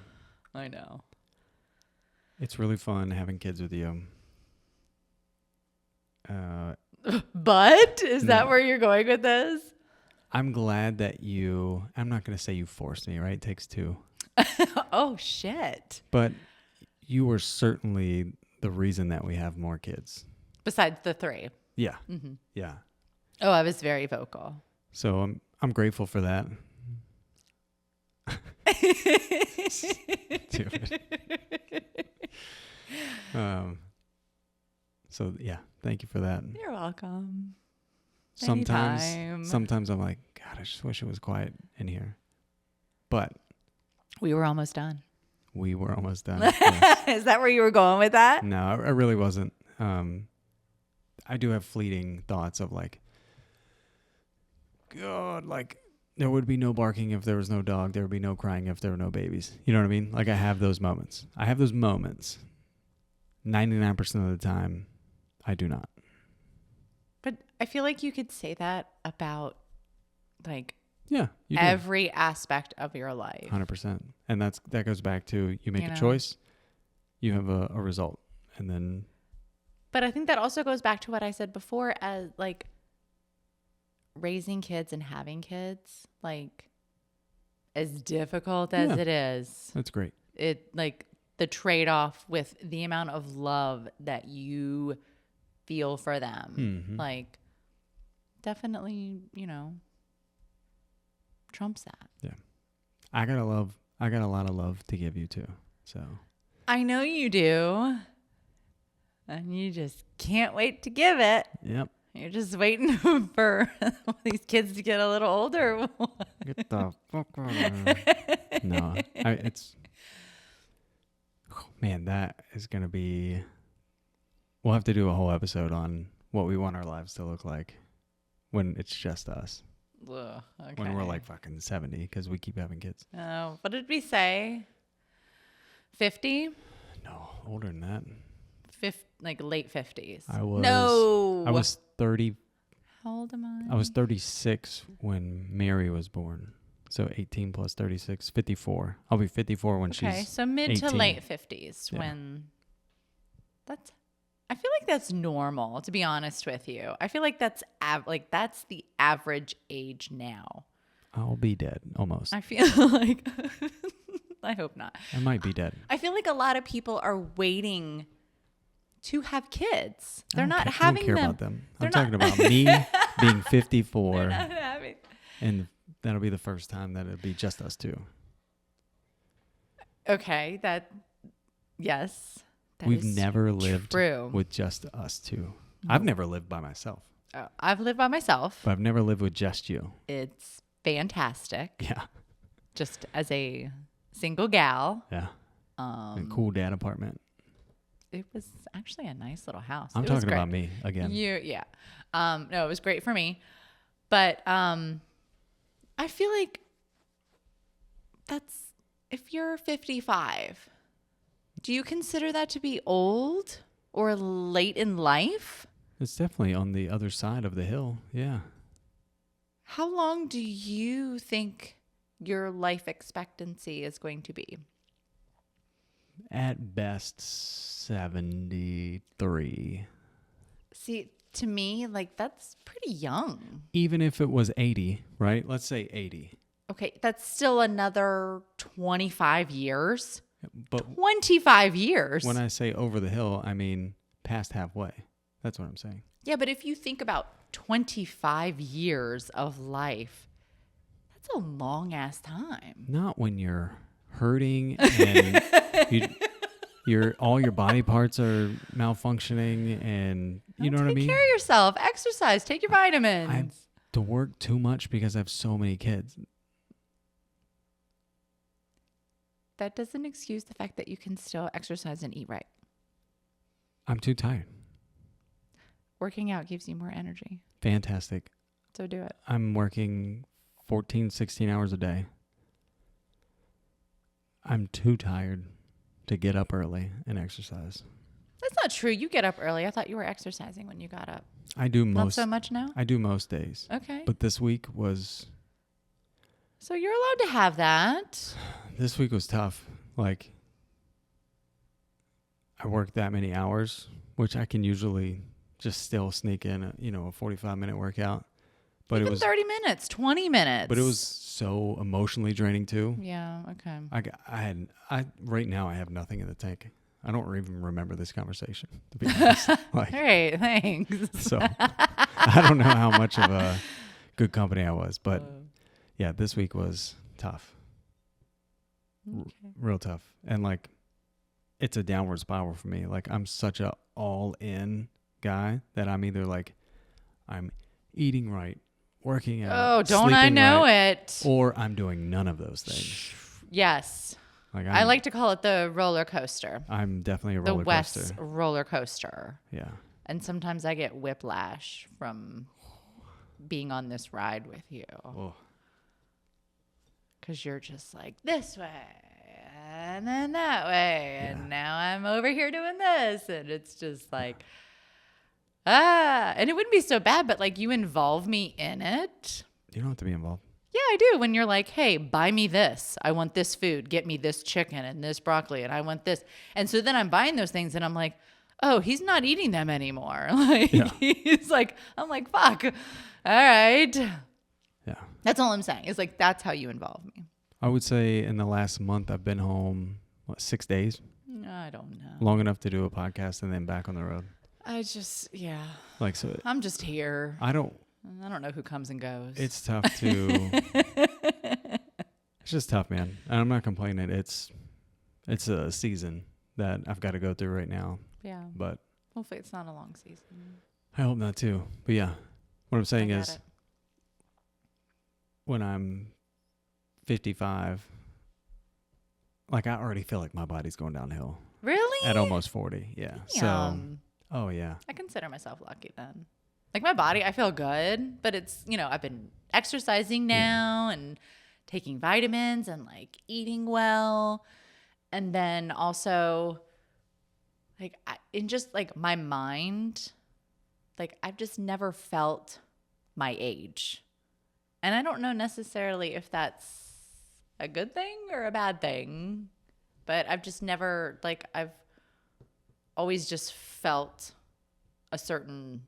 I know. It's really fun having kids with you. But is that where you're going with this? I'm glad that I'm not going to say you forced me, right? It takes two. Oh, shit. But you were certainly the reason that we have more kids. Besides the 3. Yeah. Mm-hmm. Yeah. Oh, I was very vocal. So I'm grateful for that. So yeah, thank you for that. You're welcome. Sometimes I'm like, God, I just wish it was quiet in here. But we were almost done. We were almost done. Yes. Is that where you were going with that? No, I really wasn't. I do have fleeting thoughts of like, God, like there would be no barking if there was no dog. There would be no crying if there were no babies. You know what I mean? Like I have those moments. 99% of the time, I do not. But I feel like you could say that about like every aspect of your life. 100%. And that goes back to you make a choice, you have a result. And then. But I think that also goes back to what I said before as like raising kids and having kids, like as difficult as it is. That's great. It like the trade-off with the amount of love that you feel for them, like definitely, trumps that. Yeah. I got a lot of love to give you too. So I know you do. And you just can't wait to give it. Yep. You're just waiting for these kids to get a little older. Get the fuck out of here. No, Man, that is going to be... We'll have to do a whole episode on what we want our lives to look like when it's just us. Ugh, okay. When we're like fucking 70 because we keep having kids. Oh, what did we say? 50? No, older than that. Like late 50s. I was 30. How old am I? I was 36 when Mary was born. So 18 plus 36, 54. I'll be 54 when she's Okay, so mid 18. to late 50s Yeah. when I feel like that's normal, to be honest with you. I feel like that's that's the average age now. I'll be dead almost. I feel like I hope not. I might be dead. I feel like a lot of people are waiting to have kids. They're not I having don't care them. about them. They're I'm talking about me being 54, Not having. and that'll be the first time that it'll be just us two. Okay, yes. That We've is never lived true. with just us two. I've never lived by myself, Oh, I've lived by myself. but I've never lived with just you. It's fantastic. Yeah, Just as a single gal. yeah. A cool dad apartment. It was actually a nice little house. I'm It was talking about great. me again. Yeah. No, it was great for me. But I feel like if you're 55, do you consider that to be old or late in life? It's definitely on the other side of the hill. Yeah. How long do you think your life expectancy is going to be? At best, 73. See, to me, like that's pretty young. Even if it was 80, right? Let's say 80. Okay, that's still another 25 years. But 25 years. when I say over the hill, I mean past halfway. That's what I'm saying. Yeah, but if you think about 25 years of life, that's a long ass time. Not when you're hurting and all your body parts are malfunctioning and you know what I mean? Take care of yourself, exercise, take your vitamins. I have to work too much because I have so many kids. That doesn't excuse the fact that you can still exercise and eat right. I'm too tired. Working out gives you more energy. Fantastic. So do it. I'm working 14, 16 hours a day. I'm too tired to get up early and exercise. That's not true. You get up early. I thought you were exercising when you got up. I do Not most. so much now? I do most days. Okay. But this week was So you're allowed to have that. tough. Like I worked that many hours, which I can usually just still sneak in a 45-minute workout. But Even it was 30 minutes, 20 minutes. But it was so emotionally draining too. Yeah, okay. Right now I have nothing in the tank. I don't even remember this conversation, to be honest. Like, All right, thanks. so I don't know how much of a good company I was, but yeah, this week was tough. Okay. Real tough. And like, it's a downward spiral for me. Like I'm such a all in guy that I'm either like, I'm eating right, working out. Oh, don't I sleeping know right, it? or I'm doing none of those things. Yes. Like I like to call it the roller coaster. I'm definitely a The roller West coaster. roller coaster. Yeah. And sometimes I get whiplash from being on this ride with you. Oh. Because you're just like this way and then that way. And now I'm over here doing this. And it's just like, and it wouldn't be so bad, but like you involve me in it. You don't have to be involved. Yeah, I do. When you're like, hey, buy me this. I want this food. Get me this chicken and this broccoli. And I want this. And so then I'm buying those things and I'm like, oh, he's not eating them anymore. Like, he's like, I'm like, fuck. All right. Yeah. That's all I'm saying. It's like, that's how you involve me. I would say in the last month, I've been home, 6 days? I don't know. Long enough to do a podcast and then back on the road. Yeah. Like, so I'm just here. I don't know who comes and goes. It's tough to. It's just tough, man. And I'm not complaining. It's a season that I've got to go through right now. Yeah. But hopefully it's not a long season. I hope not too. But yeah, what I'm saying is, it. when I'm 55, like I already feel like my body's going downhill. Really? at almost 40. Yeah. So, Damn. oh yeah. I consider myself lucky then. Like my body, I feel good, but it's, I've been exercising now and taking vitamins and like eating well. And then also like in just like my mind, like I've just never felt my age. And I don't know necessarily if that's a good thing or a bad thing, but I've just never, like, I've always just felt a certain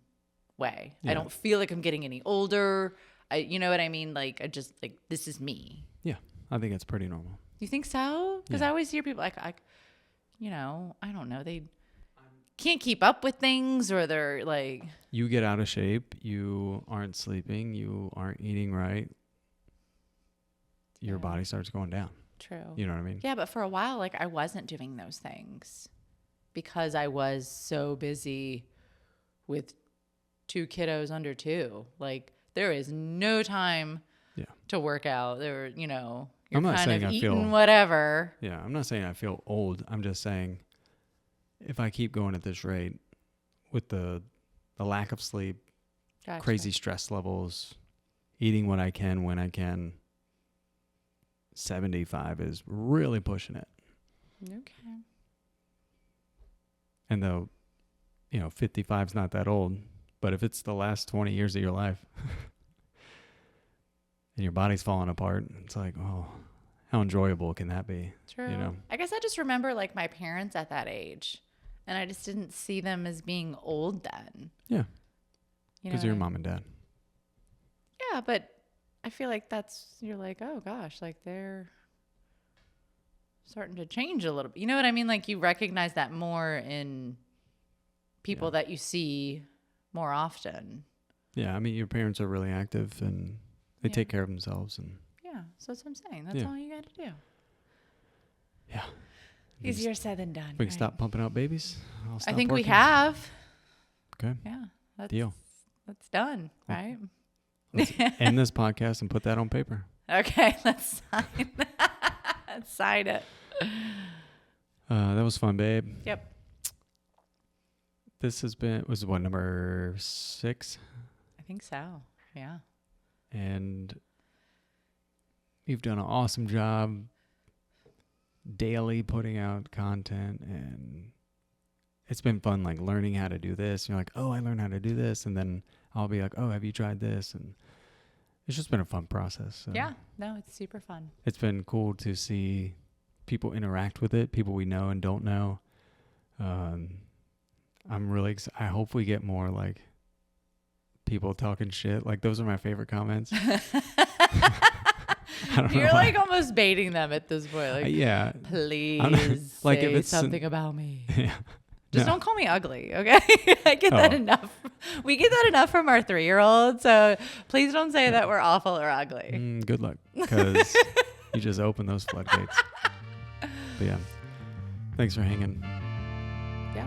way. Yeah. I don't feel like I'm getting any older. You know what I mean? Like, I just, like, this is me. Yeah. I think it's pretty normal. You think so? Because Yeah. I always hear people like, I don't know. They can't keep up with things, or they're like, You get out of shape. You aren't sleeping. You aren't eating right. Your Yeah. body starts going down. true. You know what I mean? Yeah, but for a while, like, I wasn't doing those things because I was so busy with 2 kiddos under 2. Like, there is no time Yeah. to work out. There, you're I'm not kind saying of I eating feel- whatever. Yeah. I'm not saying I feel old. I'm just saying if I keep going at this rate with the lack of sleep, Gotcha. crazy stress levels, eating what I can when I can, 75 is really pushing it. Okay. And though, 55 is not that old, but if it's the last 20 years of your life and your body's falling apart, it's like, oh, how enjoyable can that be? True. I guess I just remember like my parents at that age, and I just didn't see them as being old then. Yeah. You know Because what you're I mean? mom and dad. Yeah, but I feel like you're like, oh gosh, like they're starting to change a little bit. You know what I mean? Like you recognize that more in people Yeah. that you see more often. Yeah. I mean, your parents are really active and they Yeah. take care of themselves. And Yeah, so that's what I'm saying. That's Yeah. all you got to do. yeah. Easier said than done. We can right? stop pumping out babies. I'll I stop think we working. have. Okay. Yeah. Deal. That's done, right? Let's end this podcast and put that on paper. Okay, let's sign. Let's sign it. That was fun, babe. Yep. This was what, number 6? I think so. Yeah. And you've done an awesome job daily putting out content, and it's been fun, like learning how to do this. You're like, oh, I learned how to do this, and then I'll be like, oh, have you tried this? And it's just been a fun process. So Yeah. No, it's super fun. it's been cool to see people interact with it, people we know and don't know. I'm really I hope we get more like people talking shit. Like those are my favorite comments. I don't know You're why. like almost baiting them at this point. Like, Yeah. please like, if say it's something about me. Yeah. Just No. don't call me ugly, okay? I get that Oh. enough. We get that enough from our 3-year-old. So please don't say that we're awful or ugly. Good luck, because you just open those floodgates. But yeah, thanks for hanging. Yeah.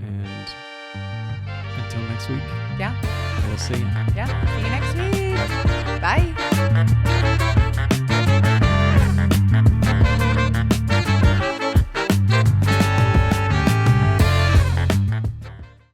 And until next week, Yeah. we'll see you. Yeah. See